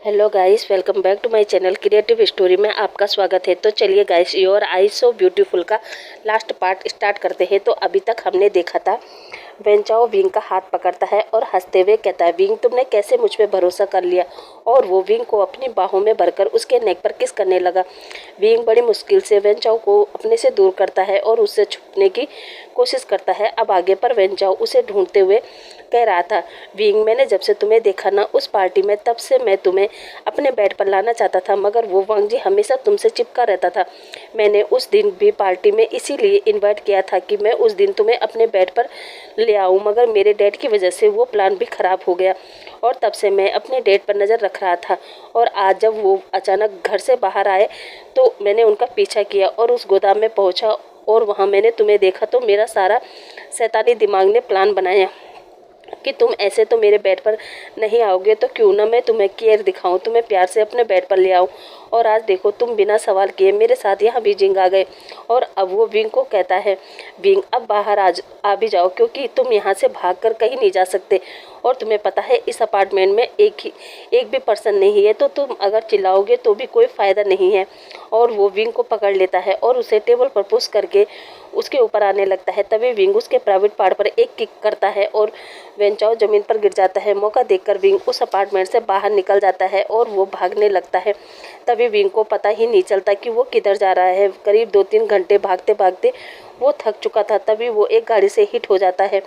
Hello guys, welcome back to my channel creative story में आपका स्वागत है। तो चलिए guys, your eye so beautiful का लास्ट पार्ट स्टार्ट करते हैं। तो अभी तक हमने देखा था वेंचाओ विंग का हाथ पकड़ता है और हंसते हुए कहता है, विंग तुमने कैसे मुझ पे भरोसा कर लिया। और वो विंग को अपनी बाहों में भरकर उसके नेक पर किस करने लगा। विंग बड़ी मुश्किल से वेंचाओ को अपने से दूर करता है और उससे छुपने की कोशिश करता है। अब आगे पर वेंचाओ उसे ढूंढते हुए कह रहा था, विंग मैंने जब से तुम्हें देखा ना उस पार्टी में, तब से मैं तुम्हें अपने बेड पर लाना चाहता था, मगर वो वांग जी हमेशा तुमसे चिपका रहता था। मैंने उस दिन भी पार्टी में इसीलिए इनवाइट किया था कि मैं उस दिन तुम्हें अपने बेड पर ले आऊं, मगर मेरे डैड की वजह से वो प्लान भी खराब हो गया और तब से मैं अपने डैड पर नज़र रख रहा था। और आज जब वो अचानक घर से बाहर आए तो मैंने उनका पीछा किया और उस गोदाम में पहुंचा और वहां मैंने तुम्हें देखा। तो मेरा सारा शैतानी दिमाग ने प्लान बनाया कि तुम ऐसे तो मेरे बेड पर नहीं आओगे, तो क्यों ना मैं तुम्हें केयर दिखाऊं, तुम्हें प्यार से अपने बेड पर ले आऊं। और आज देखो तुम बिना सवाल किए मेरे साथ यहाँ भी जिंग आ गए। और अब वो विंग को कहता है, विंग अब बाहर आ भी जाओ, क्योंकि तुम यहाँ से भागकर कहीं नहीं जा सकते। और तुम्हें पता है इस अपार्टमेंट में एक भी पर्सन नहीं है, तो तुम अगर चिल्लाओगे तो भी कोई फ़ायदा नहीं है। और वो विंग को पकड़ लेता है और उसे टेबल पर पुश करके उसके ऊपर आने लगता है। तभी विंग उसके प्राइवेट पार्ट पर एक किक करता है और वेंचाओ जमीन पर गिर जाता है। मौका देखकर विंग उस अपार्टमेंट से बाहर निकल जाता है और वो भागने लगता है। तभी विंग को पता ही नहीं चलता कि वो किधर जा रहा है। करीब 2-3 घंटे भागते भागते वो थक चुका था। तभी वो एक गाड़ी से हिट हो जाता है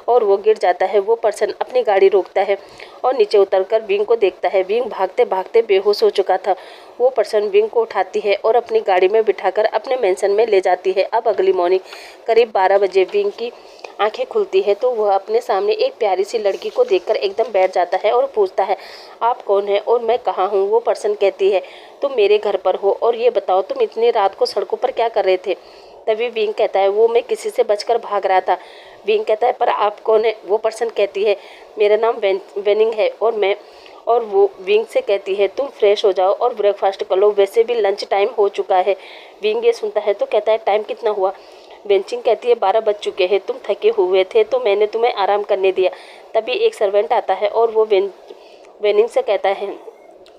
और वो गिर जाता है। वो पर्सन अपनी गाड़ी रोकता है और नीचे उतरकर विंग को देखता है। विंग भागते भागते बेहोश हो चुका था। वो पर्सन विंग को उठाती है और अपनी गाड़ी में बिठाकर अपने मेंशन में ले जाती है। अब अगली मॉर्निंग करीब 12 बजे विंग की आंखें खुलती है तो वह अपने सामने एक प्यारी सी लड़की को देखकर एकदम बैठ जाता है और पूछता है, आप कौन है और मैं कहाँ हूँ। वो पर्सन कहती है, तुम मेरे घर पर हो और ये बताओ तुम इतनी रात को सड़कों पर क्या कर रहे थे। तभी विंग कहता है, वो मैं किसी से बचकर भाग रहा था। विंग कहता है, पर आप कौन है। वो पर्सन कहती है, मेरा नाम वेनिंग है और वो विंग से कहती है, तुम फ्रेश हो जाओ और ब्रेकफास्ट कर लो, वैसे भी लंच टाइम हो चुका है। विंग ये सुनता है तो कहता है, टाइम कितना हुआ। वेंचिंग कहती है, 12 बज चुके हैं, तुम थके हुए थे तो मैंने तुम्हें आराम करने दिया। तभी एक सर्वेंट आता है और वो वेनिंग से कहता है,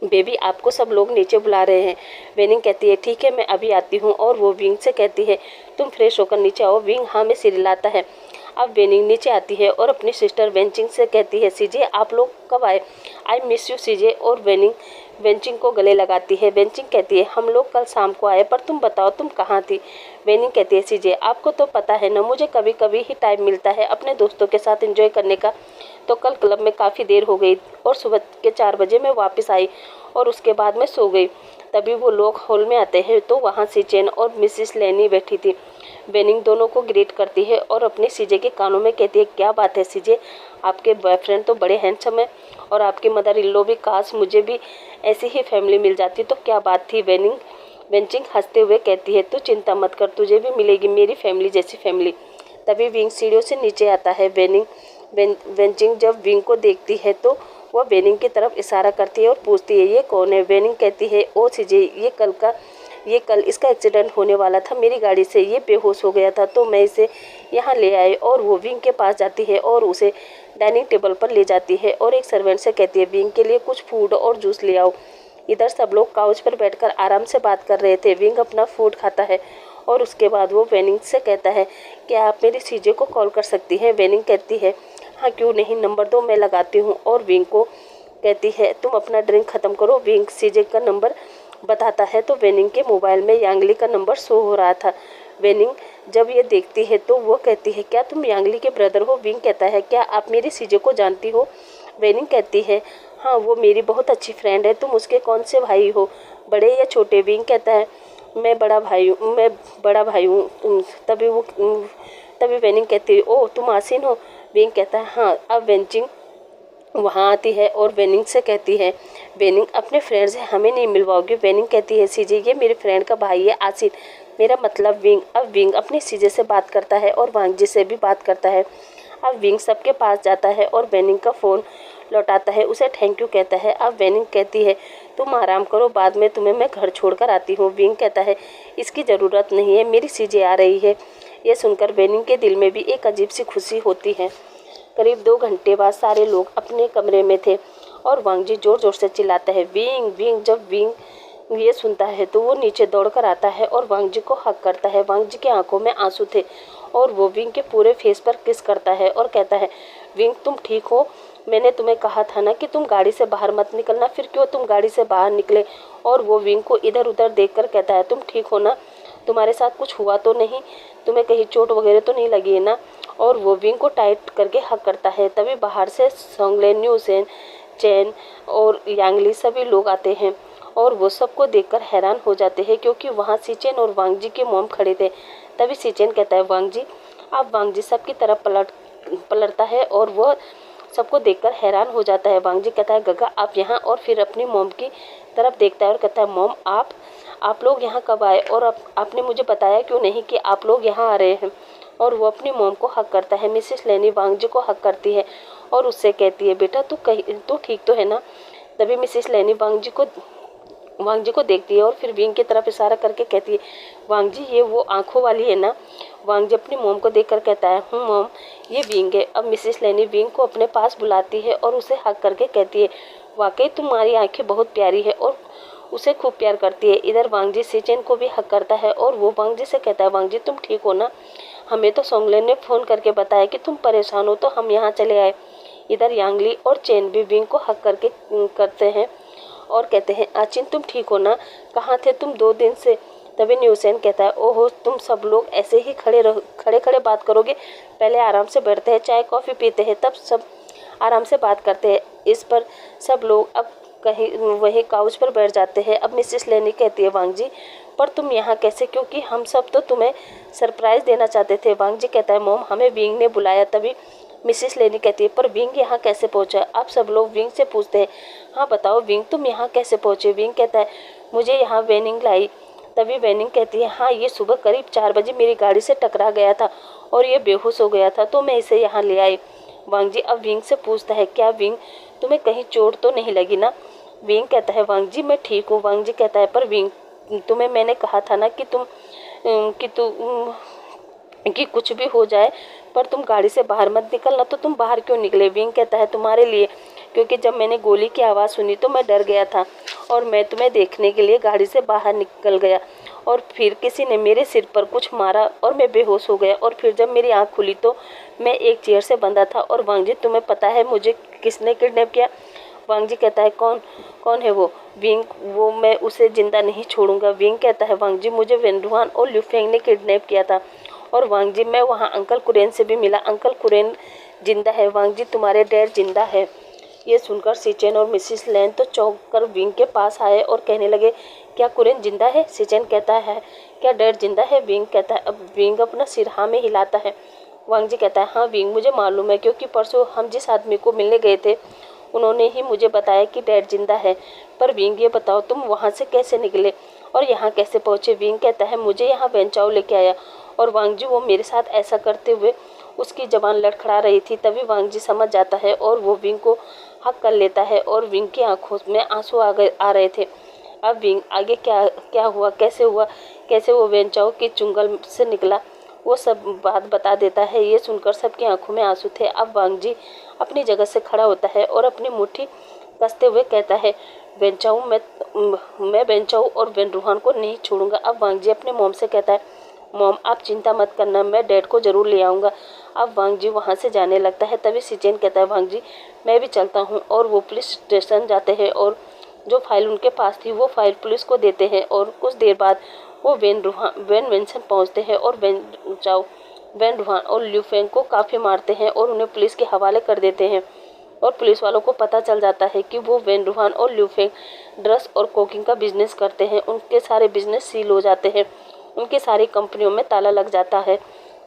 बेबी आपको सब लोग नीचे बुला रहे हैं। वेनिंग कहती है, ठीक है मैं अभी आती हूँ। और वो विंग से कहती है, तुम फ्रेश होकर नीचे आओ। विंग हाँ में सिर हिलाता है। अब वेनिंग नीचे आती है और अपनी सिस्टर वेंचिंग से कहती है, सीजे आप लोग कब आए, आई मिस यू सीजे। और वेंचिंग को गले लगाती है। वेंचिंग कहती है, हम लोग कल शाम को आए, पर तुम बताओ तुम कहाँ थी। वेनिंग कहती है, सीजे आपको तो पता है ना, मुझे कभी कभी ही टाइम मिलता है अपने दोस्तों के साथ एंजॉय करने का। तो कल क्लब में काफ़ी देर हो गई और सुबह के 4 बजे मैं वापस आई और उसके बाद मैं सो गई। तभी वो लोग हॉल में आते हैं तो वहाँ सीजेन और मिसिस लेनी बैठी थी। वेनिंग दोनों को ग्रीट करती है और अपने सीजे के कानों में कहती है, क्या बात है सीजे, आपके बॉयफ्रेंड तो बड़े हैंडसम है और आपकी मदर इन लॉ भी, काश मुझे भी ऐसी ही फैमिली मिल जाती तो क्या बात थी। वेंचिंग हंसते हुए कहती है, तू चिंता मत कर, तुझे भी मिलेगी मेरी फैमिली जैसी फैमिली। तभी विंग सीढ़ियों से नीचे आता है। वेंचिंग जब विंग को देखती है तो वह वेनिंग की तरफ इशारा करती है और पूछती है, ये कौन है। वेनिंग कहती है, ओ सीजे ये कल इसका एक्सीडेंट होने वाला था मेरी गाड़ी से, ये बेहोश हो गया था तो मैं इसे यहाँ ले आई। और वो विंग के पास जाती है और उसे डाइनिंग टेबल पर ले जाती है और एक सर्वेंट से कहती है, विंग के लिए कुछ फूड और जूस ले आओ। इधर सब लोग काउच पर बैठकर आराम से बात कर रहे थे। विंग अपना फूड खाता है और उसके बाद वो वेनिंग से कहता है, क्या आप मेरी सीजे को कॉल कर सकती हैं। वेनिंग कहती है, हाँ क्यों नहीं, नंबर दो मैं लगाती हूँ। और विंग को कहती है, तुम अपना ड्रिंक ख़त्म करो। विंग सीजे का नंबर बताता है तो वेनिंग के मोबाइल में यांगली का नंबर शो हो रहा था। वेनिंग जब ये देखती है तो वो कहती है, क्या तुम यांगली के ब्रदर हो। विंग कहता है, क्या आप मेरी सीजे को जानती हो। वेनिंग कहती है, हाँ वो मेरी बहुत अच्छी फ्रेंड है, तुम उसके कौन से भाई हो, बड़े या छोटे। विंग कहता है, मैं बड़ा भाई हूँ। तभी वेनिंग कहती है, ओह तुम आसिन हो। विंग कहता है, हाँ। अब वेंचिंग वहाँ आती है और वेनिंग से कहती है, वेनिंग अपने फ्रेंड से हमें नहीं मिलवाओगे। वेनिंग कहती है, सीजे ये मेरे फ्रेंड का भाई है आसिन, मेरा मतलब विंग। अब विंग अपने सीजे से बात करता है और वांगजी से भी बात करता है। अब विंग सबके पास जाता है और वेनिंग का फ़ोन लौटाता है, उसे थैंक यू कहता है। अब वेनिंग कहती है, तुम आराम करो, बाद में तुम्हें मैं घर छोड़कर आती हूँ। विंग कहता है, इसकी ज़रूरत नहीं है, मेरी सीजे आ रही है। यह सुनकर वेनिंग के दिल में भी एक अजीब सी खुशी होती है। करीब 2 घंटे बाद सारे लोग अपने कमरे में थे और वांग जी जोर जोर से चिल्लाता है विंग विंग। जब विंग ये सुनता है तो वो नीचे दौड़कर आता है और वांग जी को हक करता है। वांग जी की आंखों में आंसू थे और वो विंग के पूरे फेस पर किस करता है और कहता है विंग तुम ठीक हो? मैंने तुम्हें कहा था ना कि तुम गाड़ी से बाहर मत निकलना, फिर क्यों तुम गाड़ी से बाहर निकले? और वो विंग को इधर उधर देखकर कहता है तुम ठीक हो ना? तुम्हारे साथ कुछ हुआ तो नहीं? तुम्हें कहीं चोट वगैरह तो नहीं लगी है ना? और वो विंग को टाइट करके हक करता है। तभी बाहर से सोंगलेन, न्यूसेन, चैन और यांगली सभी लोग आते हैं और वो सबको देखकर हैरान हो जाते हैं क्योंकि वहाँ सीचेन और वांग जी के मॉम खड़े थे। तभी सीचेन कहता है वांग जी आप। वांग जी सबकी तरफ पलटता है और वह सबको देखकर हैरान हो जाता है। वांग जी कहता है गगा आप यहाँ? और फिर अपनी मॉम की तरफ देखता है और कहता है मॉम आप लोग यहाँ कब आए और आपने मुझे बताया क्यों नहीं कि आप लोग यहाँ आ रहे हैं? और वो अपनी मॉम को हक करता है। मिसेस लेनी वांग जी को हक करती है और उससे कहती है बेटा तू ठीक तो है ना? तभी मिसेस लेनी वांग जी को देखती है और फिर विंग की तरफ इशारा करके कहती है वांग जी ये वो आंखों वाली है ना? वांग जी अपनी मॉम को देखकर कहता है मॉम ये विंग है। अब मिसेस लेनी विंग को अपने पास बुलाती है और उसे हक करके कहती है वाकई तुम्हारी आंखें बहुत प्यारी है और उसे खूब प्यार करती है। इधर वांग जी सीचेन को भी हक करता है और वो वांग जी से कहता है वांग जी तुम ठीक हो ना? हमें तो सोंगलेन ने फ़ोन करके बताया कि तुम परेशान हो तो हम यहाँ चले आए। इधर यांगली और चैन भी विंग को हक करते हैं और कहते हैं आचिन तुम ठीक हो ना? कहाँ थे तुम 2 दिन से? तभी न्यूसेन कहता है ओहो तुम सब लोग ऐसे ही खड़े बात करोगे? पहले आराम से बैठते हैं, चाय कॉफ़ी पीते हैं, तब सब आराम से बात करते हैं। इस पर सब लोग अब कहीं वहीं काउच पर बैठ जाते हैं। अब मिसेस लेनी कहती है वांग जी पर तुम यहाँ कैसे? क्योंकि हम सब तो तुम्हें सरप्राइज़ देना चाहते थे। वांग जी कहता है मॉम हमें विंग ने बुलाया। तभी मिसेस लेनी कहती है पर विंग यहाँ कैसे पहुँचा? आप सब लोग विंग से पूछते हैं हाँ बताओ विंग तुम यहाँ कैसे पहुँचे? विंग कहता है मुझे यहाँ वेनिंग लाई। तभी वेनिंग कहती है हाँ ये सुबह करीब 4 बजे मेरी गाड़ी से टकरा गया था और ये बेहोश हो गया था तो मैं इसे यहाँ ले आई। वांग जी अब विंग से पूछता है क्या विंग तुम्हें कहीं चोट तो नहीं लगी ना? विंग कहता है वांग जी मैं ठीक हूँ। वांग जी कहता है पर विंग तुम्हें मैंने कहा था ना कि कुछ भी हो जाए पर तुम गाड़ी से बाहर मत निकलना, तो तुम बाहर क्यों निकले? विंग कहता है तुम्हारे लिए, क्योंकि जब मैंने गोली की आवाज़ सुनी तो मैं डर गया था और मैं तुम्हें देखने के लिए गाड़ी से बाहर निकल गया और फिर किसी ने मेरे सिर पर कुछ मारा और मैं बेहोश हो गया और फिर जब मेरी आँख खुली तो मैं एक चेयर से बंधा था। और वांग जी तुम्हें पता है मुझे किसने किडनैप किया? वांग जी कहता है कौन है वो? विंग वो मैं उसे जिंदा नहीं छोड़ूंगा। विंग कहता है वांग जी मुझे वेनरुआन और ल्यूफेंग ने किडनैप किया था। और वांग जी मैं वहाँ अंकल कुरेन से भी मिला, अंकल कुरेन जिंदा है। वांग जी तुम्हारे डैड जिंदा है। ये सुनकर सीचेन और मिसिस लेन तो चौंक कर विंग के पास आए और कहने लगे क्या कुरेन जिंदा है? सीचेन कहता है क्या डैड जिंदा है? विंग कहता है अब विंग अपना सिर हाँ में हिलाता है। वांग जी कहता है हाँ विंग मुझे मालूम है, क्योंकि परसों हम जिस आदमी को मिलने गए थे उन्होंने ही मुझे बताया कि डैड जिंदा है। पर विंग ये बताओ तुम वहाँ से कैसे निकले और यहाँ कैसे पहुँचे? विंग कहता है मुझे यहाँ वेनचाओ लेके आया। और वांग जी वो मेरे साथ ऐसा करते हुए उसकी जबान लड़खड़ा रही थी। तभी वांग जी समझ जाता है और वो विंग को हक कर लेता है और विंग की आंखों में आंसू आ रहे थे। अब विंग आगे क्या हुआ, कैसे वो वेनचाओ की चुंगल से निकला, वो सब बात बता देता है। ये सुनकर सबकी आंखों में आंसू थे। अब वांग जी अपनी जगह से खड़ा होता है और अपनी मुट्ठी कसते हुए कहता है वेनचाओ मैं वेनचाओ और वेनरुआन को नहीं छोड़ूंगा। अब वांग जी अपने मॉम से कहता है मॉम आप चिंता मत करना, मैं डैड को ज़रूर ले आऊँगा। अब वांग जी वहाँ से जाने लगता है। तभी सीचेन कहता है वांग जी मैं भी चलता हूँ। और वो पुलिस स्टेशन जाते हैं और जो फाइल उनके पास थी वो फाइल पुलिस को देते हैं। और कुछ देर बाद वो वेन मेंशन पहुँचते हैं और वेनरुआन और ल्यूफेंग को काफ़ी मारते हैं और उन्हें पुलिस के हवाले कर देते हैं। और पुलिस वालों को पता चल जाता है कि वो वेनरुआन और ल्यूफेंग ड्रग्स और कोकिंग का बिजनेस करते हैं। उनके सारे बिजनेस सील हो जाते हैं, उनकी सारी कंपनियों में ताला लग जाता है।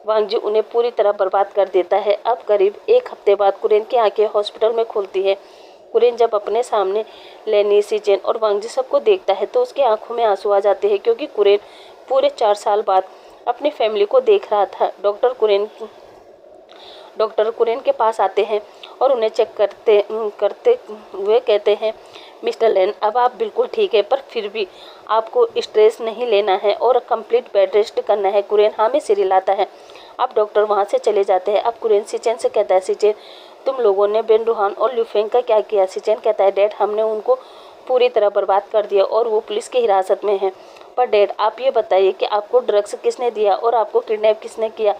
वांग जी उन्हें पूरी तरह बर्बाद कर देता है। अब करीब 1 हफ्ते बाद कुरेन की आंखें हॉस्पिटल में खुलती है। कुरेन जब अपने सामने लेनी, सीचेन और वांग जी सबको देखता है तो उसकी आंखों में आंसू आ जाते हैं, क्योंकि कुरेन पूरे 4 साल बाद अपनी फैमिली को देख रहा था। डॉक्टर कुरेन के पास आते हैं और उन्हें चेक करते हुए कहते हैं मिस्टर लेन अब आप बिल्कुल ठीक है, पर फिर भी आपको स्ट्रेस नहीं लेना है और कंप्लीट बेड रेस्ट करना है। कुरेन हाँ में सिर हिलाता है। अब डॉक्टर वहाँ से चले जाते हैं। अब कुरेन सीचेन से कहता है सीचेन तुम लोगों ने बेन रूहान और ल्यू फेंग का क्या किया? सी-चेन कहता है, डैड हमने उनको पूरी तरह बर्बाद कर दिया और वो पुलिस की हिरासत में हैं। पर डैड आप ये बताइए कि आपको ड्रग्स किसने दिया और आपको किडनैप किसने किया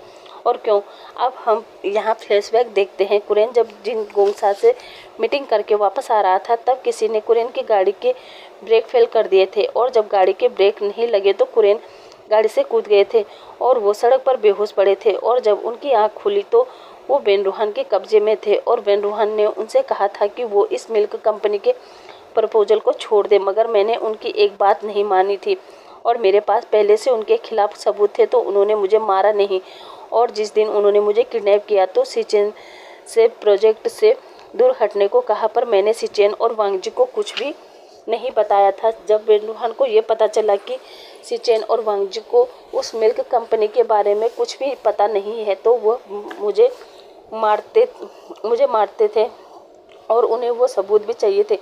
और क्यों? अब हम यहाँ फ्लैशबैक देखते हैं। कुरेन जब जिन गोंगसा से मीटिंग करके वापस आ रहा था तब किसी ने कुरेन की गाड़ी के ब्रेक फेल कर दिए थे और जब गाड़ी के ब्रेक नहीं लगे तो कुरेन गाड़ी से कूद गए थे और वो सड़क पर बेहोश पड़े थे और जब उनकी आँख खुली तो वो बेन रूहान के कब्जे में थे और बेन रूहान ने उनसे कहा था कि वो इस मिल्क कंपनी के प्रपोजल को छोड़ दे, मगर मैंने उनकी एक बात नहीं मानी थी और मेरे पास पहले से उनके खिलाफ सबूत थे तो उन्होंने मुझे मारा नहीं। और जिस दिन उन्होंने मुझे किडनैप किया तो सी-चेन से प्रोजेक्ट से दूर हटने को कहा, पर मैंने सी-चेन और वांग जी को कुछ भी नहीं बताया था। जब बेन रूहान को ये पता चला कि सी-चेन और वांग जी को उस मिल्क कंपनी के बारे में कुछ भी पता नहीं है तो वो मुझे मारते थे और उन्हें वो सबूत भी चाहिए थे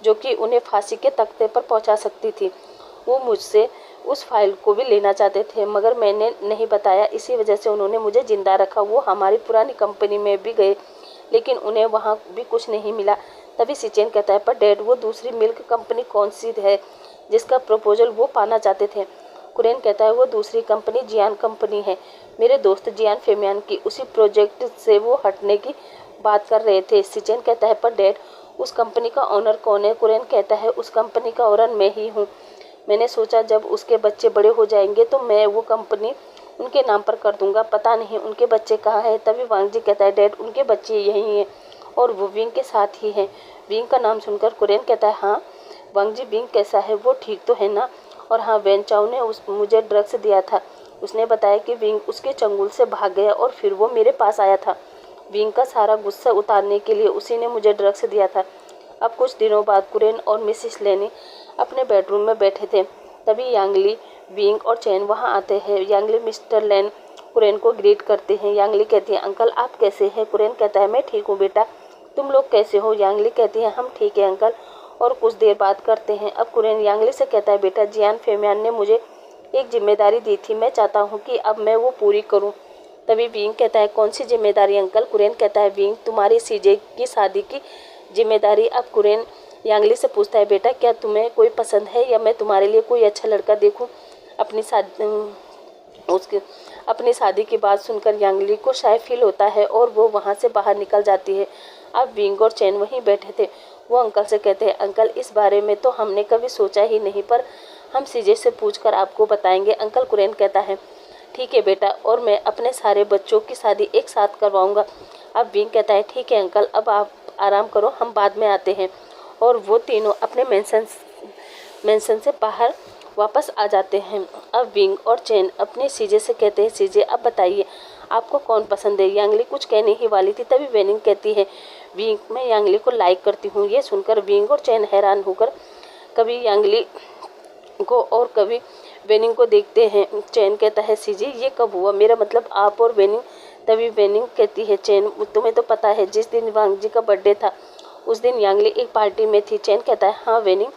जो कि उन्हें फांसी के तख्ते पर पहुंचा सकती थी। वो मुझसे उस फाइल को भी लेना चाहते थे मगर मैंने नहीं बताया, इसी वजह से उन्होंने मुझे जिंदा रखा। वो हमारी पुरानी कंपनी में भी गए लेकिन उन्हें वहाँ भी कुछ नहीं मिला। तभी सी-चेन कहता है, पर डैड वो दूसरी मिल्क कंपनी कौन सी है जिसका प्रपोजल वो पाना चाहते थे? कुरेन कहता है, वो दूसरी कंपनी जियान कंपनी है। मेरे दोस्त जियान फेमियान की उसी प्रोजेक्ट से वो हटने की बात कर रहे थे। सी-चेन कहता है, पर डैड उस कंपनी का ओनर कौन है? कुरेन कहता है, उस कंपनी का ओनर मैं ही हूँ। मैंने सोचा जब उसके बच्चे बड़े हो जाएंगे तो मैं वो कंपनी उनके नाम पर कर दूंगा। पता नहीं उनके बच्चे कहाँ हैं? तभी वांग जी कहता है, डैड उनके बच्चे यहीं हैं और वो विंग के साथ ही हैं। विंग का नाम सुनकर कुरेन कहता है, हाँ वांग जी, विंग कैसा है? वो ठीक तो है ना? और हाँ, वेन चाओ ने मुझे ड्रग्स दिया था। उसने बताया कि विंग उसके चंगुल से भाग गया और फिर वो मेरे पास आया था। विंग का सारा गुस्सा उतारने के लिए उसी ने मुझे ड्रग्स दिया था। अब कुछ दिनों बाद कुरेन और मिसिस लेनी अपने बेडरूम में बैठे थे। तभी यांगली, विंग और चैन वहाँ आते हैं। यांगली मिस्टर लेन कुरेन को ग्रीट करते हैं। यांगली कहती है, अंकल आप कैसे हैं? कुरेन कहता है, मैं ठीक हूँ बेटा, तुम लोग कैसे हो? यांगली कहती है, हम ठीक है अंकल। और कुछ देर बात करते हैं। अब कुरेन यांगली से कहता है, बेटा जियान फेमियान ने मुझे एक जिम्मेदारी दी थी, मैं चाहता हूँ कि अब मैं वो पूरी करूँ। तभी विंग कहता है, कौन सी जिम्मेदारी अंकल? कुरेन कहता है, विंग तुम्हारी सीजे की शादी की जिम्मेदारी। अब कुरेन यांगली से पूछता है, बेटा क्या तुम्हें कोई पसंद है या मैं तुम्हारे लिए कोई अच्छा लड़का देखूं? अपनी शादी की बात सुनकर यांगली को शायद फील होता है और वो वहाँ से बाहर निकल जाती है। अब विंग और चैन वहीं बैठे थे। वो अंकल से कहते हैं, अंकल इस बारे में तो हमने कभी सोचा ही नहीं, पर हम सीजे से पूछकर आपको बताएंगे। अंकल कुरेन कहता है, ठीक है बेटा, और मैं अपने सारे बच्चों की शादी एक साथ करवाऊंगा। अब विंग कहता है, ठीक है अंकल, अब आप आराम करो, हम बाद में आते हैं। और वो तीनों अपने मेंशन से बाहर वापस आ जाते हैं। अब विंग और चैन अपने सीजे से कहते हैं, सीजे अब बताइए आपको कौन पसंद है? यांगली कुछ कहने ही वाली थी तभी वेनिंग कहती है, विंग मैं यांगली को लाइक करती हूँ। ये सुनकर विंग और चैन हैरान होकर कभी यांगली को और कभी वेनिंग को देखते हैं। चैन कहता है, सीजे ये कब हुआ? मेरा मतलब आप और वेनिंग। तभी वेनिंग कहती है, चैन तुम्हें तो पता है जिस दिन वांग जी का बर्थडे था उस दिन यांगली एक पार्टी में थी। चैन कहता है, हाँ वेनिंग।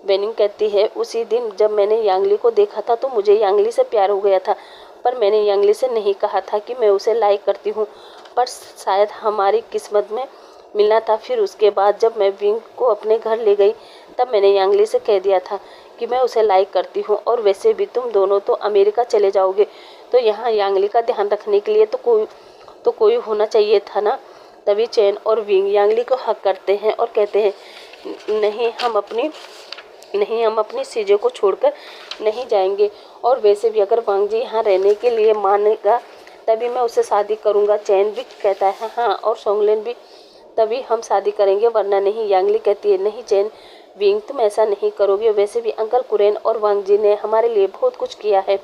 वेनिंग कहती है, उसी दिन जब मैंने यांगली को देखा था तो मुझे यांगली से प्यार हो गया था, पर मैंने यांगली से नहीं कहा था कि मैं उसे लाइक करती हूँ, पर शायद हमारी किस्मत में मिलना था। फिर उसके बाद जब मैं विंग को अपने घर ले गई तब मैंने यांगली से कह दिया था कि मैं उसे लाइक करती हूँ और वैसे भी तुम दोनों तो अमेरिका चले जाओगे तो यहाँ यांगली का ध्यान रखने के लिए तो कोई होना चाहिए था ना। तभी चैन और विंग यांगली को हक करते हैं और कहते हैं, नहीं हम अपनी सीजे को छोड़कर नहीं जाएंगे, और वैसे भी अगर वांग जी यहाँ रहने के लिए मानेगा तभी मैं उससे शादी करूँगा। चैन भी कहता है, हाँ, और सोंगलेन भी, तभी हम शादी करेंगे वरना नहीं। यांगली कहती है, नहीं चैन, विंग तुम ऐसा नहीं करोगे, वैसे भी अंकल कुरेन और वांग जी ने हमारे लिए बहुत कुछ किया है।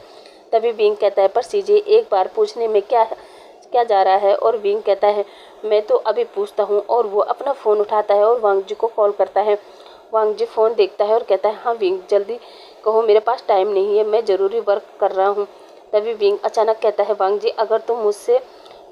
तभी विंग कहता है, पर सीजे एक बार पूछने में क्या जा रहा है? और विंग कहता है, मैं तो अभी पूछता हूँ। और वो अपना फ़ोन उठाता है और वांग जी को कॉल करता है। वांग जी फ़ोन देखता है और कहता है, हाँ विंग, जल्दी कहो, मेरे पास टाइम नहीं है, मैं ज़रूरी वर्क कर रहा हूँ। तभी विंग अचानक कहता है, वांग जी अगर तुम मुझसे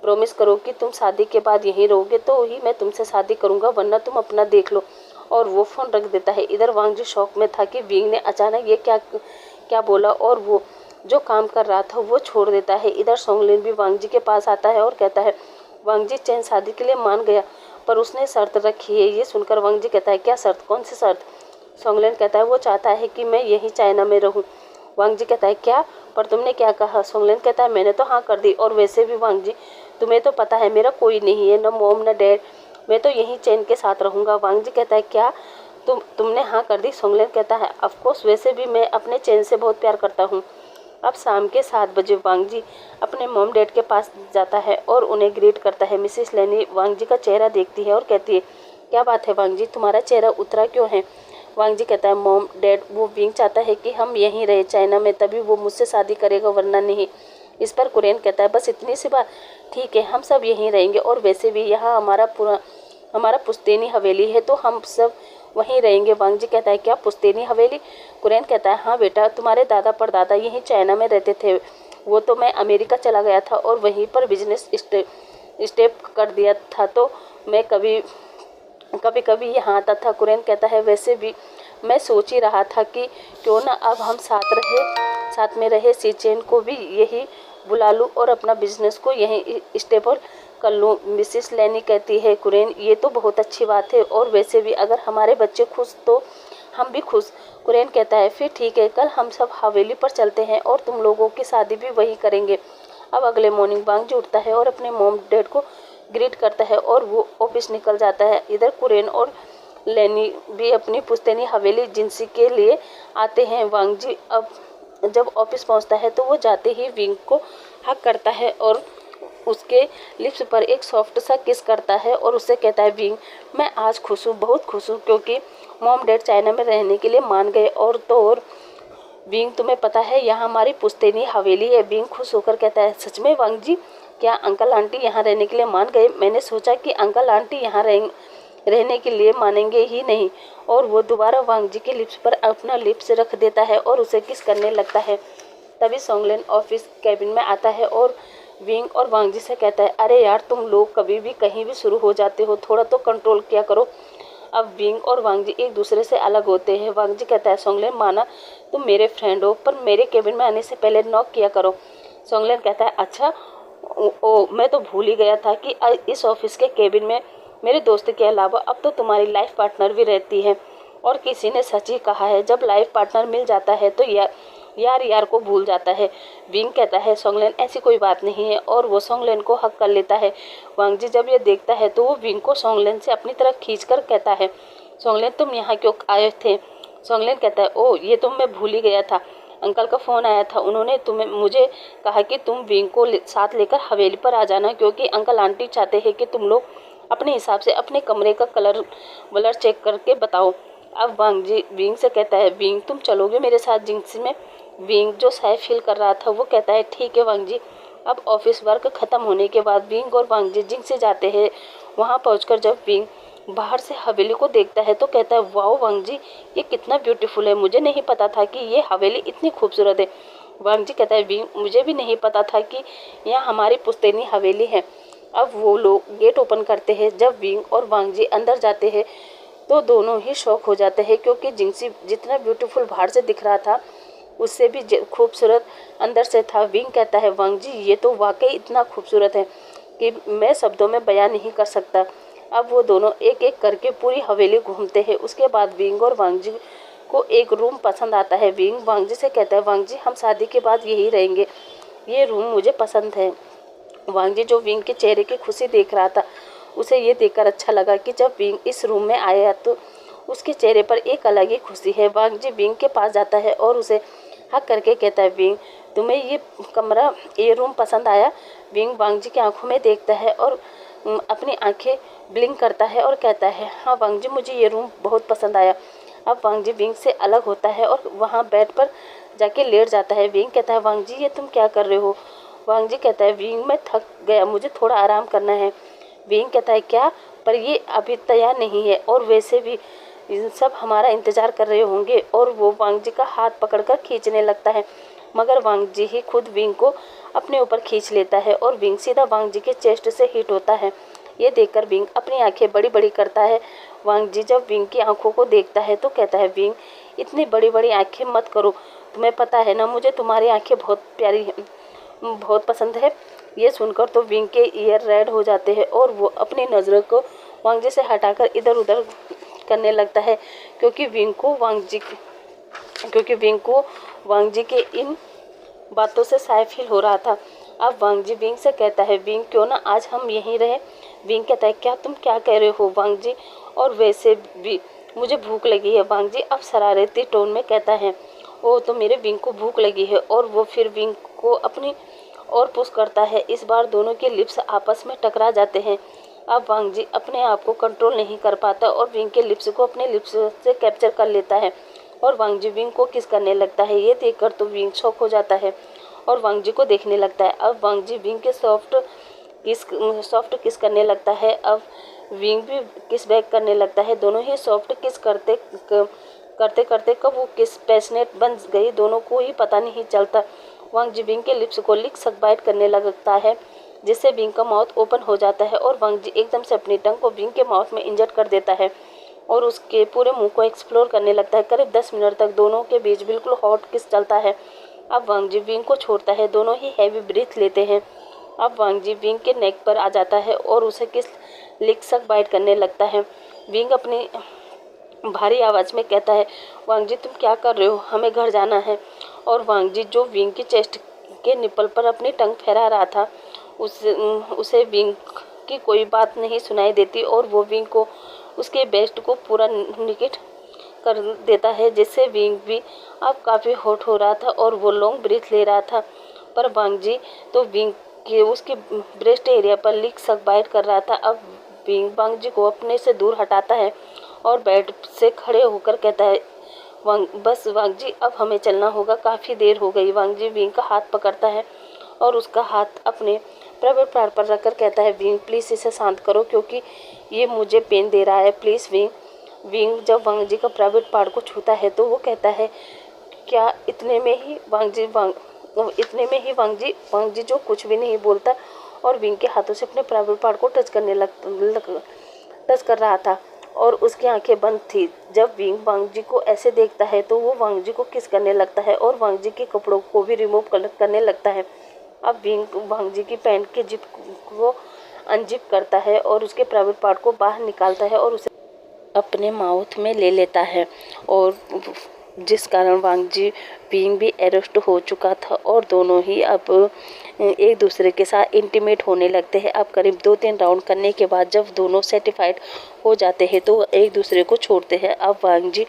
प्रॉमिस करो कि तुम शादी के बाद यहीं रहोगे तो ही मैं तुमसे शादी करूँगा, वरना तुम अपना देख लो। और वो फ़ोन रख देता है। इधर वांग जी शौक में था कि विंग ने अचानक ये क्या बोला और वो जो काम कर रहा था वो छोड़ देता है। इधर सोंगलिन भी वांग जी के पास आता है और कहता है, वांग जी चैन शादी के लिए मान गया। पर उसने शर्त रखी है। ये सुनकर वांग जी कहता है क्या शर्त, कौन सी शर्त? सोंगलेन कहता है वो चाहता है कि मैं यहीं चाइना में रहूं। वांग जी कहता है क्या, पर तुमने क्या कहा? सोंगलेन कहता है मैंने तो हाँ कर दी, और वैसे भी वांग जी तुम्हें तो पता है मेरा कोई नहीं है, न मॉम न डैड, मैं तो यहीं चैन के साथ रहूँगा। वांग जी कहता है क्या तुमने हाँ कर दी? सोंगलेन कहता है ऑफकोर्स, वैसे भी मैं अपने चैन से बहुत प्यार करता हूँ। अब शाम के 7 बजे वांग जी अपने मॉम डैड के पास जाता है और उन्हें ग्रीट करता है। मिसेस लेनी वांग जी का चेहरा देखती है और कहती है क्या बात है वांग जी, तुम्हारा चेहरा उतरा क्यों है? वांग जी कहता है मॉम डैड, वो विंग चाहता है कि हम यहीं रहे चाइना में, तभी वो मुझसे शादी करेगा, वरना नहीं। इस पर कुरेन कहता है बस इतनी सी बात, ठीक है हम सब यहीं रहेंगे, और वैसे भी यहाँ हमारा पुश्तैनी हवेली है, तो हम सब वहीं रहेंगे। वांग जी कहता है क्या पुश्तैनी हवेली? कुरेन कहता है हाँ बेटा, तुम्हारे दादा परदादा यहीं चाइना में रहते थे, वो तो मैं अमेरिका चला गया था और वहीं पर बिजनेस स्टेप कर दिया था, तो मैं कभी कभी यहाँ आता था। कुरेन कहता है वैसे भी मैं सोच ही रहा था कि क्यों ना अब हम साथ में रहे, सीचेन को भी यही बुला लूँ और अपना बिजनेस को यहीं स्टेबल कर लूँ। मिसेस लेनी कहती है कुरेन ये तो बहुत अच्छी बात है, और वैसे भी अगर हमारे बच्चे खुश तो हम भी खुश। कुरेन कहता है फिर ठीक है, कल हम सब हवेली पर चलते हैं और तुम लोगों की शादी भी वहीं करेंगे। अब अगले मॉर्निंग वांग जी उठता है और अपने मॉम डैड को ग्रीट करता है और वो ऑफिस निकल जाता है। इधर कुरेन और लेनी भी अपनी पुश्तैनी हवेली जिंसी के लिए आते हैं। वांग जी अब जब ऑफिस पहुंचता है तो वो जाते ही विंग को हक करता है और उसके लिप्स पर एक सॉफ्ट सा किस करता है और उससे कहता है विंग मैं आज खुश हूँ, बहुत खुश हूँ, क्योंकि मॉम डैड चाइना में रहने के लिए मान गए। और तो और विंग तुम्हें पता है यहाँ हमारी पुश्तैनी हवेली है। विंग खुश होकर कहता है सच में वांग जी, क्या अंकल आंटी यहाँ रहने के लिए मान गए? मैंने सोचा कि अंकल आंटी यहाँ रहने के लिए मानेंगे ही नहीं। और वो दोबारा वांग जी के लिप्स पर अपना लिप्स रख देता है और उसे किस करने लगता है। तभी सोंगलेन ऑफिस कैबिन में आता है और विंग और वांग जी से कहता है अरे यार तुम लोग कभी भी कहीं भी शुरू हो जाते हो, थोड़ा तो कंट्रोल किया करो। अब विंग और वांग जी एक दूसरे से अलग होते हैं। वांग जी कहता है सोंगलेन माना तुम मेरे फ्रेंड हो, पर मेरे केबिन में आने से पहले नॉक किया करो। सोंगलेन कहता है अच्छा मैं तो भूल ही गया था कि इस ऑफिस के केबिन में मेरे दोस्त के अलावा अब तो तुम्हारी लाइफ पार्टनर भी रहती है। और किसी ने सच ही कहा है जब लाइफ पार्टनर मिल जाता है तो यार को भूल जाता है। विंग कहता है सोंगलेन ऐसी कोई बात नहीं है, और वो सोंगलेन को हक कर लेता है। वांग जी जब ये देखता है तो वो विंग को सोंगलेन से अपनी तरफ खींचकर कहता है सोंगलेन तुम यहाँ क्यों आए थे? सोंगलेन कहता है ओह ये तो मैं भूल ही गया था, अंकल का फ़ोन आया था, उन्होंने मुझे कहा कि तुम विंग को साथ लेकर हवेली पर आ जाना, क्योंकि अंकल आंटी चाहते हैं कि तुम लोग अपने हिसाब से अपने कमरे का वलर चेक करके बताओ। अब वांग जी विंग से कहता है विंग तुम चलोगे मेरे साथ जिंक्सी में? विंग जो शायद फील कर रहा था वो कहता है ठीक है वांग जी। अब ऑफिस वर्क ख़त्म होने के बाद विंग और वांग जी जिंक्सी जाते हैं। वहाँ पहुँचकर जब विंग बाहर से हवेली को देखता है तो कहता है वाओ वांग जी ये कितना ब्यूटीफुल है, मुझे नहीं पता था कि ये हवेली इतनी खूबसूरत है। वांग जी कहता है विंग मुझे भी नहीं पता था कि यहाँ हमारी पुश्तैनी हवेली है। अब वो लोग गेट ओपन करते हैं। जब विंग और वांग जी अंदर जाते हैं तो दोनों ही शॉक हो जाते हैं, क्योंकि जिंक्सी जितना ब्यूटीफुल बाहर से दिख रहा था उससे भी खूबसूरत अंदर से था। विंग कहता है वांग जी ये तो वाकई इतना खूबसूरत है कि मैं शब्दों में बयान नहीं कर सकता। अब वो दोनों एक एक करके पूरी हवेली घूमते हैं। उसके बाद विंग और वांग जी को एक रूम पसंद आता है। विंग वांग जी से कहता है वांग जी हम शादी के बाद यही रहेंगे, ये रूम मुझे पसंद है। वांग जी जो विंग के चेहरे की खुशी देख रहा था उसे ये देखकर अच्छा लगा कि जब विंग इस रूम में आया तो उसके चेहरे पर एक अलग ही खुशी है। वांग जी विंग के पास जाता है और उसे हक करके कहता है विंग तुम्हें ये रूम पसंद आया? विंग वांग जी की आंखों में देखता है और अपनी आंखें ब्लिंक करता है और कहता है हाँ वांग जी मुझे ये रूम बहुत पसंद आया। अब वांग जी विंग से अलग होता है और वहाँ बेड पर जाके लेट जाता है। विंग कहता है वांग जी ये तुम क्या कर रहे हो? वांग जी कहता है विंग मैं थक गया, मुझे थोड़ा आराम करना है। विंग कहता है क्या, पर ये अभी तैयार नहीं है, और वैसे भी सब हमारा इंतज़ार कर रहे होंगे। और वो वांग जी का हाथ पकड़कर खींचने लगता है, मगर वांग जी ही खुद विंग को अपने ऊपर खींच लेता है और विंग सीधा वांग जी के चेस्ट से हिट होता है। ये देखकर विंग अपनी आंखें बड़ी बड़ी करता है। वांग जी जब विंग की आंखों को देखता है तो कहता है विंग इतनी बड़ी बड़ी आंखें मत करो, तुम्हें पता है ना मुझे तुम्हारी आंखें बहुत प्यारी बहुत पसंद है। ये सुनकर तो विंग के ईयर रेड हो जाते हैं और वो अपनी नज़रों को वांग जी से हटाकर इधर उधर करने लगता है, क्योंकि विंग को वांग जी के इन बातों से शायद फील हो रहा था। अब वांग जी विंग से कहता है, विंग क्यों ना आज हम यहीं रहे। विंग कहता है, क्या तुम क्या कह रहे हो वांग जी, और वैसे भी मुझे भूख लगी है। वांग जी अब शरारती टोन में कहता है, ओ तो मेरे विंग को भूख लगी है, और वो फिर विंग को अपनी और पुश करता है। इस बार दोनों के लिप्स आपस में टकरा जाते हैं। अब वांग जी अपने आप को कंट्रोल नहीं कर पाता और विंग के लिप्स को अपने लिप्स से कैप्चर कर लेता है और वांग जी विंग को किस करने लगता है। ये देखकर तो विंग शॉक हो जाता है और वांग जी को देखने लगता है। अब वांग जी विंग के सॉफ्ट किस करने लगता है। अब विंग भी किस बैक करने लगता है। दोनों ही सॉफ्ट किस करते करते कब वो किस पैशनेट बन गई, दोनों को ही पता नहीं चलता। वांग जी विंग के लिप्स को लिक सक बाइट करने लगता है, जिससे विंग का माउथ ओपन हो जाता है और वांग जी एकदम से अपनी टंग को विंग के माउथ में इंजर्ट कर देता है और उसके पूरे मुंह को एक्सप्लोर करने लगता है। करीब 10 मिनट तक दोनों के बीच बिल्कुल हॉट किस चलता है। अब वांग जी विंग को छोड़ता है, दोनों ही हैवी ब्रीथ लेते हैं। अब वांग जी विंग के नेक पर आ जाता है और उसे किस लिक सक बाइट करने लगता है। विंग अपनी भारी आवाज़ में कहता है, वांग जी तुम क्या कर रहे हो, हमें घर जाना है। और वांग जी जो विंग की चेस्ट के निपल पर अपनी टंग फहरा रहा था, उसे विंग की कोई बात नहीं सुनाई देती और वो विंग को उसके बेस्ट को पूरा निकट कर देता है, जिससे विंग भी अब काफ़ी हॉट हो रहा था और वो लॉन्ग ब्रीथ ले रहा था। पर वांग जी तो विंग के उसके ब्रेस्ट एरिया पर लिक सक बाइट कर रहा था। अब विंग वांग जी को अपने से दूर हटाता है और बेड से खड़े होकर कहता है, बस वांग जी अब हमें चलना होगा, काफ़ी देर हो गई। वांग जी विंग का हाथ पकड़ता है और उसका हाथ अपने प्राइवेट पार्ट पर रखकर कहता है, विंग प्लीज़ इसे शांत करो क्योंकि ये मुझे पेन दे रहा है, प्लीज़ विंग। विंग जब वांग जी का प्राइवेट पार्ट को छूता है तो वो कहता है, क्या इतने में ही वांग जी जो कुछ भी नहीं बोलता और विंग के हाथों से अपने प्राइवेट पार्ट को टच कर रहा था और उसकी आंखें बंद थी। जब विंग वांग जी को ऐसे देखता है तो वो वांग जी को किस करने लगता है और वांग जी के कपड़ों को भी रिमूव करने लगता है। अब विंग वांग जी की पैंट के जिप को अनजिप करता है और उसके प्राइवेट पार्ट को बाहर निकालता है और उसे अपने माउथ में ले लेता है, और जिस कारण वांग जी विंग भी अरेस्ट हो चुका था और दोनों ही अब एक दूसरे के साथ इंटीमेट होने लगते हैं। अब करीब 2-3 राउंड करने के बाद जब दोनों सेटिस्फाइड हो जाते हैं तो एक दूसरे को छोड़ते हैं। अब वांग जी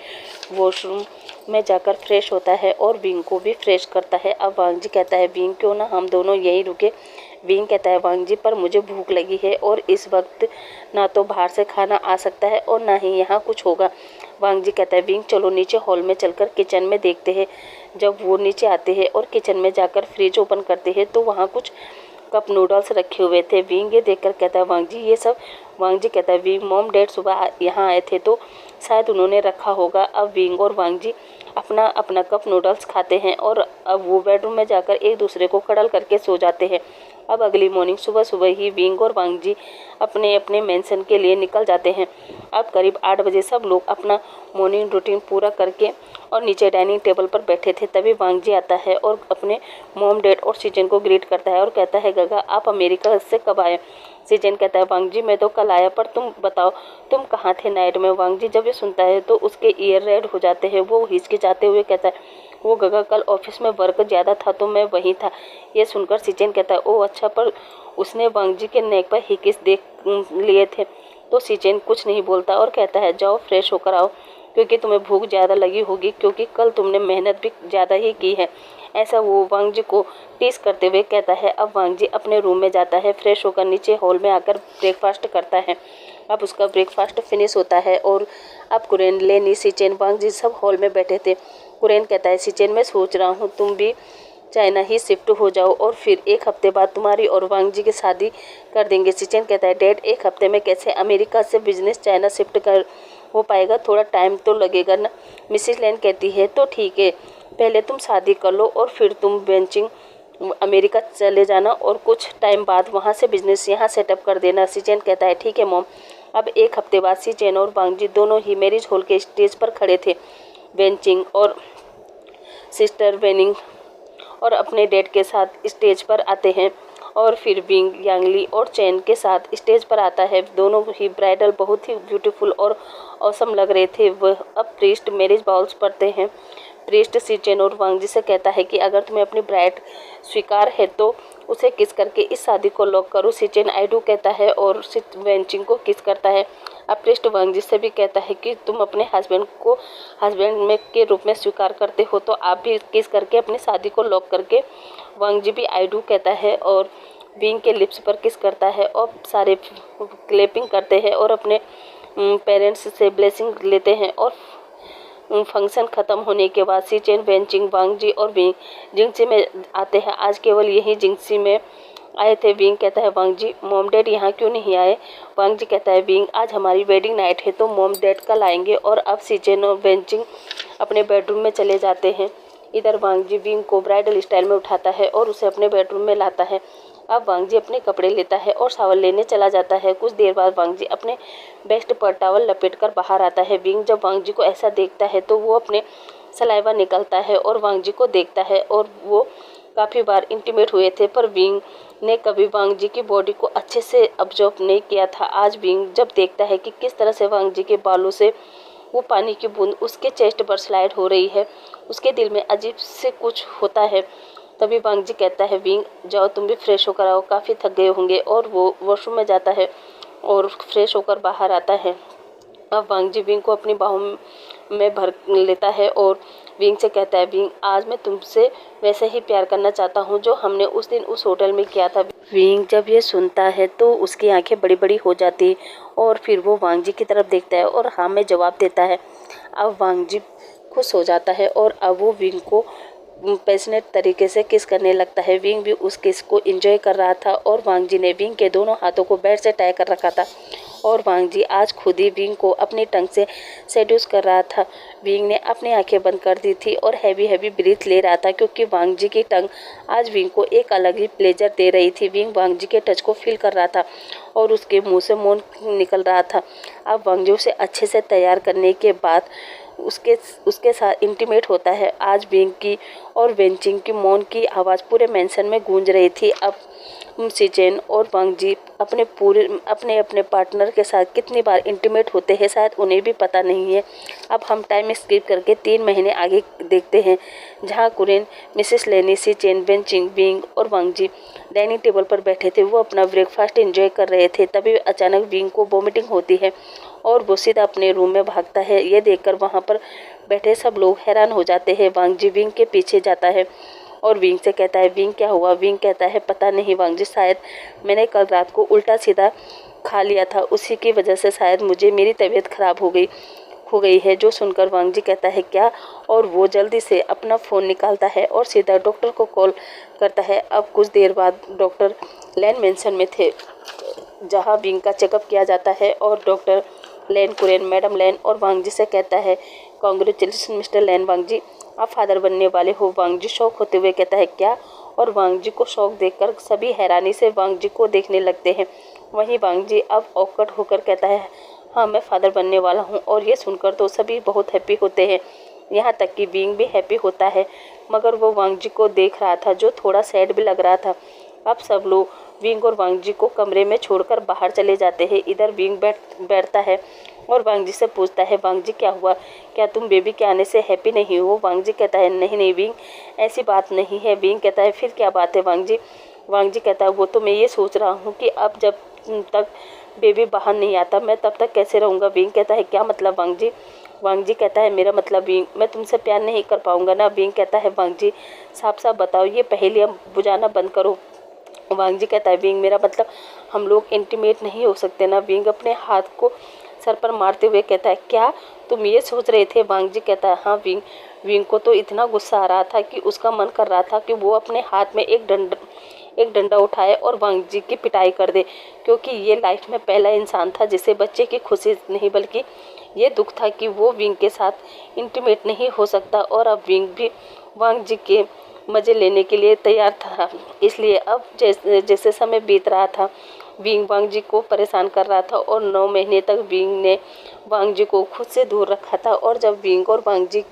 वॉशरूम में जाकर फ्रेश होता है और विंग को भी फ्रेश करता है। अब वांग जी कहता है, विंग क्यों ना हम दोनों यहीं रुके। विंग कहता है, वांग जी पर मुझे भूख लगी है और इस वक्त ना तो बाहर से खाना आ सकता है और ना ही यहाँ कुछ होगा। वांग जी कहता है, विंग चलो नीचे हॉल में चलकर किचन में देखते हैं। जब वो नीचे आते हैं और किचन में जाकर फ्रिज ओपन करते हैं तो वहाँ कुछ कप नूडल्स रखे हुए थे। विंग ये देखकर कहता है, वांग जी ये सब। वांग जी कहता है, विंग मॉम डैड सुबह यहाँ आए थे तो शायद उन्होंने रखा होगा। अब विंग और वांग जी अपना अपना कप नूडल्स खाते हैं और अब वो बेडरूम में जाकर एक दूसरे को कडल करके सो जाते हैं। अब अगली मॉर्निंग सुबह ही विंग और वांग जी अपने अपने मेंशन के लिए निकल जाते हैं। अब करीब 8 बजे सब लोग अपना मॉर्निंग रूटीन पूरा करके और नीचे डाइनिंग टेबल पर बैठे थे। तभी वांग जी आता है और अपने मॉम डैड और सीजन को ग्रीट करता है और कहता है, गगा आप अमेरिका से कब आए। सीजन कहता है, वांग जी मैं तो कल आया, पर तुम बताओ तुम कहाँ थे नाइट में। वांग जी जब ये सुनता है तो उसके ईयर रेड हो जाते हैं। वो हिचकिचाते हुए कहता है, वो गगा कल ऑफिस में वर्क ज़्यादा था तो मैं वहीं था। ये सुनकर सीजन कहता है, ओह अच्छा, पर उसने वांग जी के नेक पर ही किस देख लिए थे। तो सीजन कुछ नहीं बोलता और कहता है, जाओ फ्रेश होकर आओ क्योंकि तुम्हें भूख ज़्यादा लगी होगी क्योंकि कल तुमने मेहनत भी ज़्यादा ही की है। ऐसा वो वांग जी को टीस करते हुए कहता है। अब वांग जी अपने रूम में जाता है, फ्रेश होकर नीचे हॉल में आकर ब्रेकफास्ट करता है। अब उसका ब्रेकफास्ट फिनिश होता है और अब कुरेन, लेनी, सीचेन, वांग जी सब हॉल में बैठे थे। कुरेन कहता है, सीचेन मैं सोच रहा हूँ तुम भी चाइना ही शिफ्ट हो जाओ और फिर 1 हफ्ते बाद तुम्हारी और वांग जी की शादी कर देंगे। सीचेन कहता है, डैड 1 हफ्ते में कैसे अमेरिका से बिजनेस चाइना शिफ्ट कर हो पाएगा, थोड़ा टाइम तो लगेगा ना। मिसिस लेन कहती है, तो ठीक है, पहले तुम शादी कर लो और फिर तुम बेंचिंग अमेरिका चले जाना और कुछ टाइम बाद वहाँ से बिजनेस यहाँ सेटअप कर देना। सीचेन कहता है, ठीक है मॉम। अब 1 हफ्ते बाद सीचेन और वांग जी दोनों ही मैरिज हॉल के स्टेज पर खड़े थे। बेंचिंग और सिस्टर वेनिंग और अपने डैड के साथ स्टेज पर आते हैं और फिर विंग यांगली और चैन के साथ स्टेज पर आता है। दोनों ही ब्राइडल बहुत ही ब्यूटीफुल और औसम लग रहे थे। वह अब प्रीस्ट मैरिज बाउल्स पढ़ते हैं। प्रीस्ट सीचेन और वांग जी से कहता है कि अगर तुम्हें अपनी ब्राइड स्वीकार है तो उसे किस करके इस शादी को लॉक करो। सीचेन आई डू कहता है और वेंचिंग को किस करता है। अब प्रीस्ट वांग जी से भी कहता है कि तुम अपने हस्बैंड को हस्बैंड में के रूप में स्वीकार करते हो तो आप भी किस करके अपनी शादी को लॉक करके। वांग जी भी आई डू कहता है और विंग के लिप्स पर किस करता है और सारे क्लैपिंग करते हैं और अपने पेरेंट्स से ब्लेसिंग लेते हैं। और फंक्शन ख़त्म होने के बाद सीचेन वेंचिंग वांग जी और विंग जिंगसी में आते हैं। आज केवल यही जिंगसी में आए थे। विंग कहता है वांग जी मॉम डैड यहाँ क्यों नहीं आए। वांग जी कहता है विंग आज हमारी वेडिंग नाइट है तो मॉम डैड कल आएंगे। और अब सीचेन और वेंचिंग अपने बेडरूम में चले जाते हैं। इधर वांग जी विंग को ब्राइडल स्टाइल में उठाता है और उसे अपने बेडरूम में लाता है। अब वांग जी अपने कपड़े लेता है और शावर लेने चला जाता है। कुछ देर बाद वांग जी अपने बेस्ट पर टॉवल लपेटकर बाहर आता है। विंग जब वांग जी को ऐसा देखता है तो वो अपने सलाइवा निकलता है और वांग जी को देखता है। और वो काफ़ी बार इंटीमेट हुए थे पर विंग ने कभी वांग जी की बॉडी को अच्छे से ऑब्जर्व नहीं किया था। आज विंग जब देखता है कि किस तरह से वांग जी के बालों से वो पानी की बूंद उसके चेस्ट पर स्लाइड हो रही है, उसके दिल में अजीब से कुछ होता है। तभी वांग जी कहता है विंग जाओ तुम भी फ्रेश होकर आओ, काफ़ी थक गए होंगे। और वो वॉशरूम में जाता है और फ्रेश होकर बाहर आता है। अब वांग जी विंग को अपनी बाहों में भर लेता है और विंग से कहता है विंग आज मैं तुमसे वैसे ही प्यार करना चाहता हूँ जो हमने उस दिन उस होटल में किया था। विंग जब ये सुनता है तो उसकी आंखें बड़ी बड़ी हो जाती और फिर वो वांग जी की तरफ देखता है और हाँ में जवाब देता है। अब वांग जी खुश हो जाता है और अब वो विंग को पैशनेट तरीके से किस करने लगता है। विंग भी उस किस को एंजॉय कर रहा था और वांग जी ने विंग के दोनों हाथों को बेड से टाई कर रखा था और वांग जी आज खुद ही विंग को अपनी टंग से सेड्यूस कर रहा था। विंग ने अपनी आंखें बंद कर दी थी और हैवी हैवी ब्रीथ ले रहा था क्योंकि वांग जी की टंग आज विंग को एक अलग ही प्लेजर दे रही थी। विंग वांग जी के टच को फील कर रहा था और उसके मुंह से मौन निकल रहा था। अब वांग जी उसे अच्छे से तैयार करने के बाद उसके साथ इंटीमेट होता है। आज विंग की और वेंचिंग की मौन की आवाज़ पूरे मेंशन में गूंज रही थी। अब सीचेन और वांग जी अपने अपने पार्टनर के साथ कितनी बार इंटीमेट होते हैं शायद उन्हें भी पता नहीं है। अब हम टाइम स्किप करके 3 महीने आगे देखते हैं जहां कुरेन, मिसेस लेनी, सीचेन, वेंचिंग, विंग और वांग जी डाइनिंग टेबल पर बैठे थे। वो अपना ब्रेकफास्ट एंजॉय कर रहे थे। तभी अचानक विंग को वॉमिटिंग होती है और वो सीधा अपने रूम में भागता है। ये देखकर वहाँ पर बैठे सब लोग हैरान हो जाते हैं। वांग जी विंग के पीछे जाता है और विंग से कहता है विंग क्या हुआ। विंग कहता है पता नहीं वांग जी, शायद मैंने कल रात को उल्टा सीधा खा लिया था, उसी की वजह से शायद मुझे मेरी तबीयत खराब हो गई है। जो सुनकर वांग जी कहता है क्या, और वो जल्दी से अपना फ़ोन निकालता है और सीधा डॉक्टर को कॉल करता है। अब कुछ देर बाद डॉक्टर लैन मेंशन में थे जहाँ विंग का चेकअप किया जाता है और डॉक्टर लैन कुरेन मैडम लैन और वांग जी से कहता है कॉन्ग्रेचुलेसन मिस्टर लैन, वांग जी आप फादर बनने वाले हो। वांग जी शौक होते हुए कहता है क्या, और वांग जी को शौक देखकर सभी हैरानी से वांग जी को देखने लगते हैं। वहीं वांग जी अब ऑकवर्ड होकर कहता है हाँ मैं फादर बनने वाला हूँ। और ये सुनकर तो सभी बहुत हैप्पी होते हैं, यहाँ तक कि विंग भी हैप्पी होता है, मगर वो वांग जी को देख रहा था जो थोड़ा सैड भी लग रहा था। अब सब लोग विंग और वांग जी को कमरे में छोड़कर बाहर चले जाते हैं। इधर विंग बैठता है और वांग जी से पूछता है वांग जी क्या हुआ, क्या तुम बेबी के आने से हैप्पी नहीं हो। वांग जी कहता है नहीं नहीं विंग, ऐसी बात नहीं है। विंग कहता है फिर क्या बात है वांग जी। वांग जी कहता है वो तो मैं ये सोच रहा हूँ कि अब जब तक बेबी बाहर नहीं आता मैं तब तक कैसे रहूँगा। विंग कहता है क्या मतलब वांग जी। वांग जी कहता है मेरा मतलब विंग मैं तुमसे प्यार नहीं कर पाऊँगा ना। विंग कहता है वांग जी साफ साफ बताओ, ये पहेलियाँ बुझाना बंद करो। वांग जी कहता है विंग मेरा मतलब हम लोग इंटीमेट नहीं हो सकते ना। विंग अपने हाथ को सर पर मारते हुए कहता है क्या तुम ये सोच रहे थे। वांग जी कहता है हाँ विंग। विंग को तो इतना गुस्सा आ रहा था कि उसका मन कर रहा था कि वो अपने हाथ में एक डंडा उठाए और वांग जी की पिटाई कर दे, क्योंकि ये लाइफ में पहला इंसान था जिसे बच्चे की खुशी नहीं बल्कि ये दुख था कि वो विंग के साथ इंटीमेट नहीं हो सकता। और अब विंग भी वांग जी के मज़े लेने के लिए तैयार था। इसलिए अब जैसे समय बीत रहा था विंग वांग जी को परेशान कर रहा था और 9 महीने तक विंग ने वांग जी को खुद से दूर रखा था। और जब विंग और वांग जी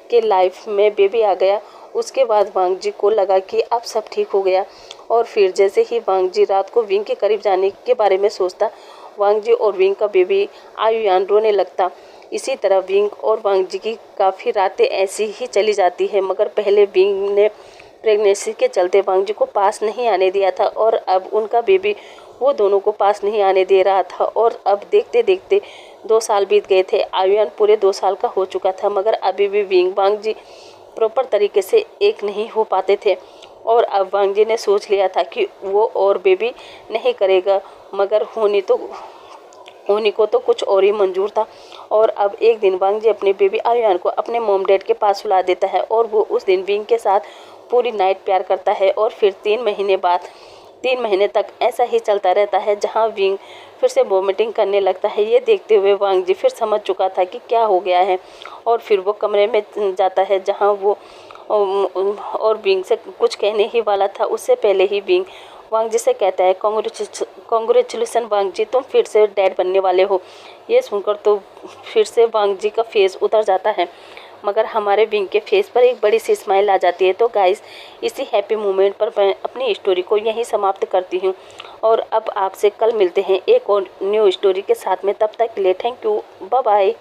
के लाइफ में बेबी आ गया। उसके बाद वांग जी को लगा कि अब सब ठीक हो गया और फिर जैसे ही वांग जी रात को विंग के करीब जाने के बारे में सोचता, वांग जी और विंग का बेबी आयुयान रोने लगता। इसी तरह विंग और वांग जी की काफ़ी रातें ऐसी ही चली जाती है, मगर पहले विंग ने प्रेगनेंसी के चलते वांग जी को पास नहीं आने दिया था और अब उनका बेबी वो दोनों को पास नहीं आने दे रहा था। और अब देखते देखते 2 साल बीत गए थे। आयुयान पूरे 2 साल का हो चुका था, मगर अभी भी विंग वांग जी प्रॉपर तरीके से एक नहीं हो पाते थे। और अब वांग जी ने सोच लिया था कि वो और बेबी नहीं करेगा, मगर होनी को तो कुछ और ही मंजूर था। और अब एक दिन वांग जी अपने बेबी आयुयान को अपने मॉम डैड के पास सुला देता है और वो उस दिन विंग के साथ पूरी नाइट प्यार करता है। और फिर 3 महीने तक ऐसा ही चलता रहता है, जहां विंग फिर से वॉमिटिंग करने लगता है। ये देखते हुए वांग जी फिर समझ चुका था कि क्या हो गया है और फिर वो कमरे में जाता है जहां वो और विंग से कुछ कहने ही वाला था। उससे पहले ही विंग वांग जी से कहता है, कॉन्ग्रेचुलेसन वांग जी, तुम फिर से डैड बनने वाले हो। ये सुनकर तो फिर से वांग जी का फेस उतर जाता है, मगर हमारे विंग के फेस पर एक बड़ी सी स्माइल आ जाती है। तो गाइस, इसी हैप्पी मोमेंट पर मैं अपनी स्टोरी को यहीं समाप्त करती हूँ और अब आपसे कल मिलते हैं एक और न्यू स्टोरी के साथ में। तब तक के लिए थैंक यू, बाय बाय।